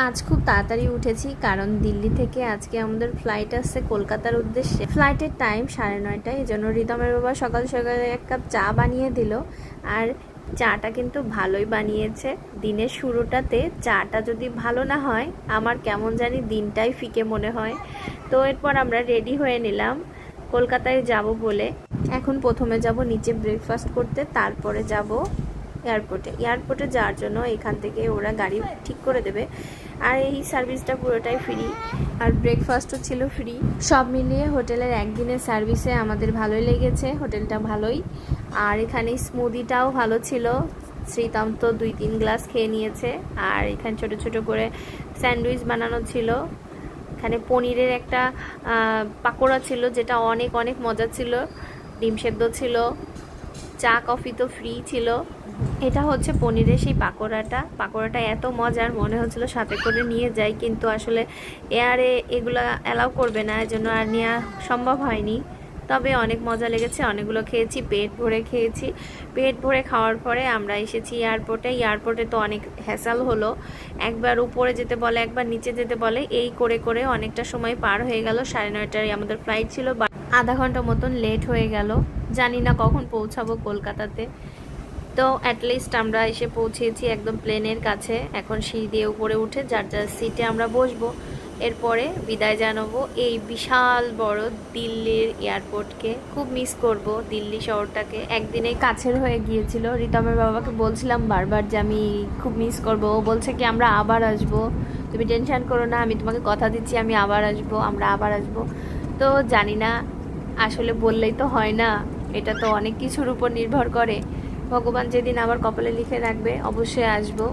আজ খুব তাড়াতাড়ি উঠেছি, কারণ দিল্লি থেকে আজকে আমাদের ফ্লাইট আসছে কলকাতার উদ্দেশ্যে। ফ্লাইটের টাইম 9:30, এই জন্য রিদমের বাবা সকাল সকালে এক কাপ চা বানিয়ে দিল। আর চাটা কিন্তু ভালোই বানিয়েছে। দিনের শুরুটাতে চাটা যদি ভালো না হয়, আমার কেমন জানি দিনটাই ফিকে মনে হয়। তো এরপর আমরা রেডি হয়ে নিলাম কলকাতায় যাব বলে। এখন প্রথমে যাব নিচে ব্রেকফাস্ট করতে, তারপরে যাব এয়ারপোর্টে যাওয়ার জন্য। এখান থেকে ওরা গাড়ি ঠিক করে দেবে, আর এই সার্ভিসটা পুরোটাই ফ্রি, আর ব্রেকফাস্টও ছিল ফ্রি। সব মিলিয়ে হোটেলের একদিনের সার্ভিসে আমাদের ভালোই লেগেছে, হোটেলটা ভালোই। আর এখানে স্মুদিটাও ভালো ছিল। শ্রীতম তো 2-3 গ্লাস খেয়ে নিয়েছে। আর এখানে ছোট ছোট করে স্যান্ডউইচ বানানো ছিল। এখানে পনিরের একটা পাকোড়া ছিল, যেটা অনেক অনেক মজা ছিল। ডিম সেদ্ধ ছিল, চা কফি তো ফ্রি ছিল। এটা হচ্ছে পনিরের সেই পাকোড়াটা এত মজার, মনে হচ্ছিল সাথে করে নিয়ে যাই, কিন্তু আসলে এয়ারে এগুলো অ্যালাউ করবে না, এজন্য আর নেওয়া সম্ভব হয়নি। তবে অনেক মজা লেগেছে, অনেকগুলো খেয়েছি, পেট ভরে খেয়েছি। পেট ভরে খাওয়ার পরে আমরা এসেছি এয়ারপোর্টে তো অনেক হ্যাসাল হলো। একবার উপরে যেতে বলে, একবার নিচে যেতে বলে, এই করে করে অনেকটা সময় পার হয়ে গেল। 9:30টায় আমাদের ফ্লাইট ছিল, আধা ঘন্টা মতন লেট হয়ে গেল। জানি না কখন পৌঁছাবো কলকাতাতে। তো অ্যাটলিস্ট আমরা এসে পৌঁছেছি একদম প্লেনের কাছে। এখন সিঁড়ি দিয়ে উপরে উঠে যার যার সিটে আমরা বসবো। এরপরে বিদায় জানাবো এই বিশাল বড় দিল্লির এয়ারপোর্টকে। খুব মিস করব দিল্লি শহরটাকে, একদিনে কাছের হয়ে গিয়েছিল। রিতমের বাবাকে বলছিলাম বারবার যে আমি খুব মিস করব। ও বলছে কি আমরা আবার আসবো, তুমি টেনশন করো না, আমি তোমাকে কথা দিচ্ছি আমি আবার আসবো, আমরা আবার আসবো। তো জানি না, আসলে বললেই তো হয় না, এটা তো অনেক কিছুর উপর নির্ভর করে। ভগবান যেদিন আবার কপালে লিখে রাখবে অবশ্যই আসবো।